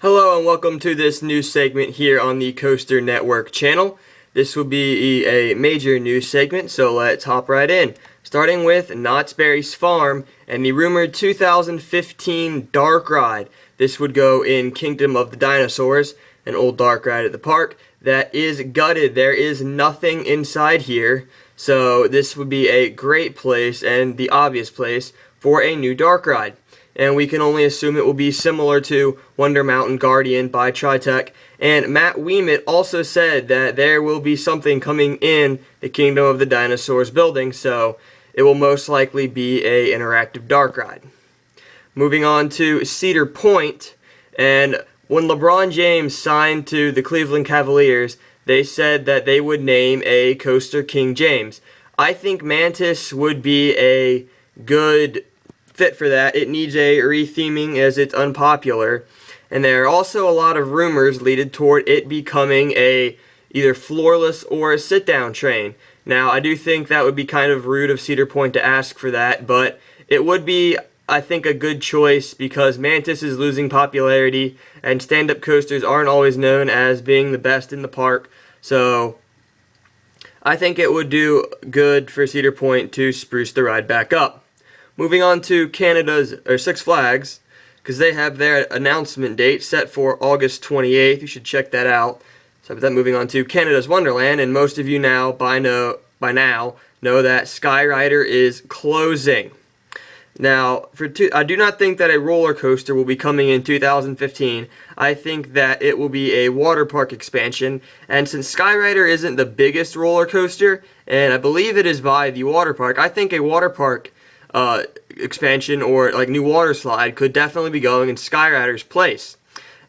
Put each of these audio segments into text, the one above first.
Hello and welcome to this news segment here on the Coaster Network channel. This will be a major news segment, so let's hop right in. Starting with Knott's Berry's Farm and the rumored 2015 dark ride. This would go in Kingdom of the Dinosaurs, an old dark ride at the park that is gutted. There is nothing inside here, so this would be a great place and the obvious place for a new dark ride. And we can only assume it will be similar to Wonder Mountain Guardian by Tritech. And Matt Ouimet also said that there will be something coming in the Kingdom of the Dinosaurs building, so it will most likely be a interactive dark ride. Moving on to Cedar Point, and when LeBron James signed to the Cleveland Cavaliers, they said that they would name a coaster King James. I think Mantis would be a good fit for that. It needs a retheming as it's unpopular, and there are also a lot of rumors leading toward it becoming a either floorless or a sit-down train. Now, I do think that would be kind of rude of Cedar Point to ask for that, but it would be, I think, a good choice because Mantis is losing popularity and stand-up coasters aren't always known as being the best in the park, so I think it would do good for Cedar Point to spruce the ride back up. Moving on to Six Flags, because they have their announcement date set for August 28th. You should check that out. So then moving on to Canada's Wonderland, and most of you now by now know that Skyrider is closing. Now, I do not think that a roller coaster will be coming in 2015. I think that it will be a water park expansion, and since Skyrider isn't the biggest roller coaster, and I believe it is by the water park, I think a water park expansion or like new water slide could definitely be going in Skyrider's place.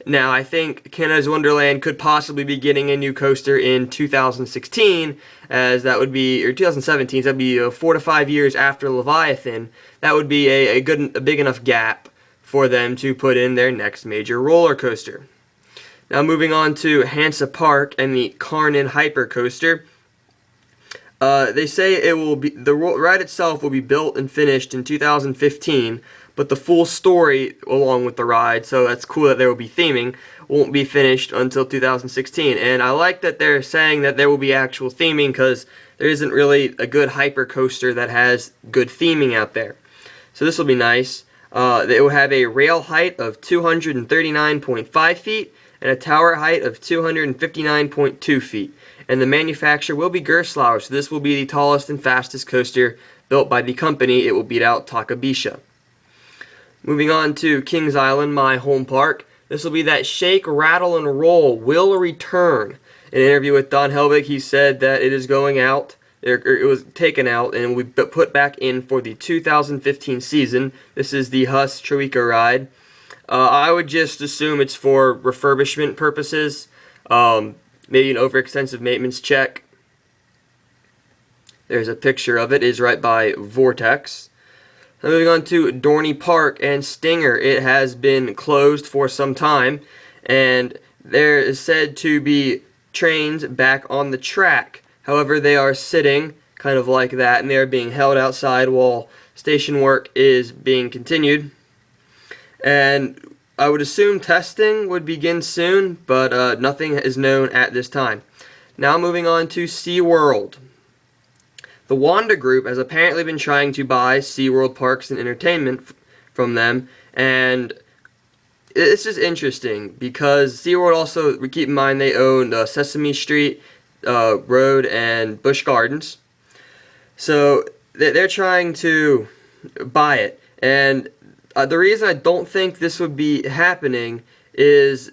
Now, I think Canada's Wonderland could possibly be getting a new coaster in 2016, as that would be, or 2017, so that would be 4 to 5 years after Leviathan. That would be a big enough gap for them to put in their next major roller coaster. Now, moving on to Hansa Park and the Carnin Hyper Coaster. They say the ride itself will be built and finished in 2015, but the full story along with the ride, so that's cool that there will be theming, won't be finished until 2016. And I like that they're saying that there will be actual theming because there isn't really a good hyper coaster that has good theming out there. So this will be nice. It will have a rail height of 239.5 feet and a tower height of 259.2 feet. And the manufacturer will be Gerstlauer, so this will be the tallest and fastest coaster built by the company. It will beat out Takabisha. Moving on to Kings Island, my home park. This will be that Shake, Rattle, and Roll will return. In an interview with Don Helbig, he said that it is going out, or it was taken out, and will be put back in for the 2015 season. This is the Huss Troika ride. I would just assume it's for refurbishment purposes. Maybe an overextensive maintenance check. There's a picture of it. It is right by Vortex. Now moving on to Dorney Park and Stinger. It has been closed for some time, and there is said to be trains back on the track. However, they are sitting kind of like that, and they are being held outside while station work is being continued. And I would assume testing would begin soon, but nothing is known at this time. Now moving on to SeaWorld. The Wanda Group has apparently been trying to buy SeaWorld Parks and Entertainment from them, and this is interesting because SeaWorld also, keep in mind, they own Sesame Street Road and Busch Gardens. So they're trying to buy it, and the reason I don't think this would be happening is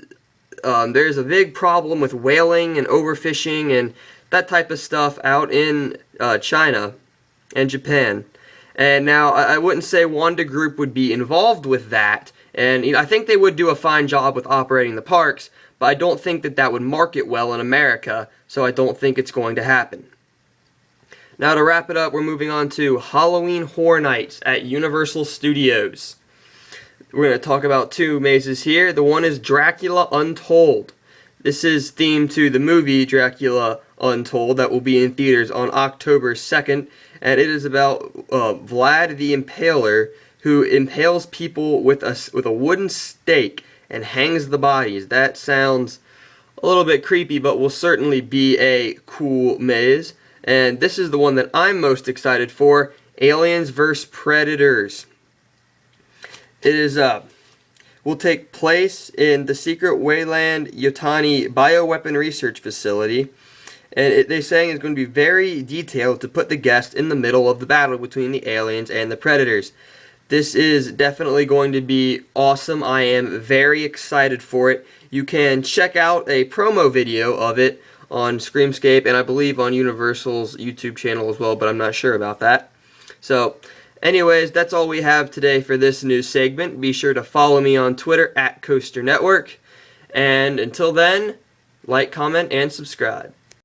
there's a big problem with whaling and overfishing and that type of stuff out in China and Japan. And now, I wouldn't say Wanda Group would be involved with that, and I think they would do a fine job with operating the parks, but I don't think that that would market well in America, so I don't think it's going to happen. Now to wrap it up, we're moving on to Halloween Horror Nights at Universal Studios. We're going to talk about two mazes here. The one is Dracula Untold. This is themed to the movie Dracula Untold that will be in theaters on October 2nd, and it is about Vlad the Impaler, who impales people with a wooden stake, and hangs the bodies. That sounds a little bit creepy, but will certainly be a cool maze. And this is the one that I'm most excited for, Aliens vs. Predators. It is will take place in the secret Wayland Yutani bioweapon research facility. And they're saying it's going to be very detailed to put the guest in the middle of the battle between the aliens and the predators. This is definitely going to be awesome. I am very excited for it. You can check out a promo video of it on Screamscape and I believe on Universal's YouTube channel as well, but I'm not sure about that. So, anyways, that's all we have today for this news segment. Be sure to follow me on Twitter @Coaster Network. And until then, like, comment, and subscribe.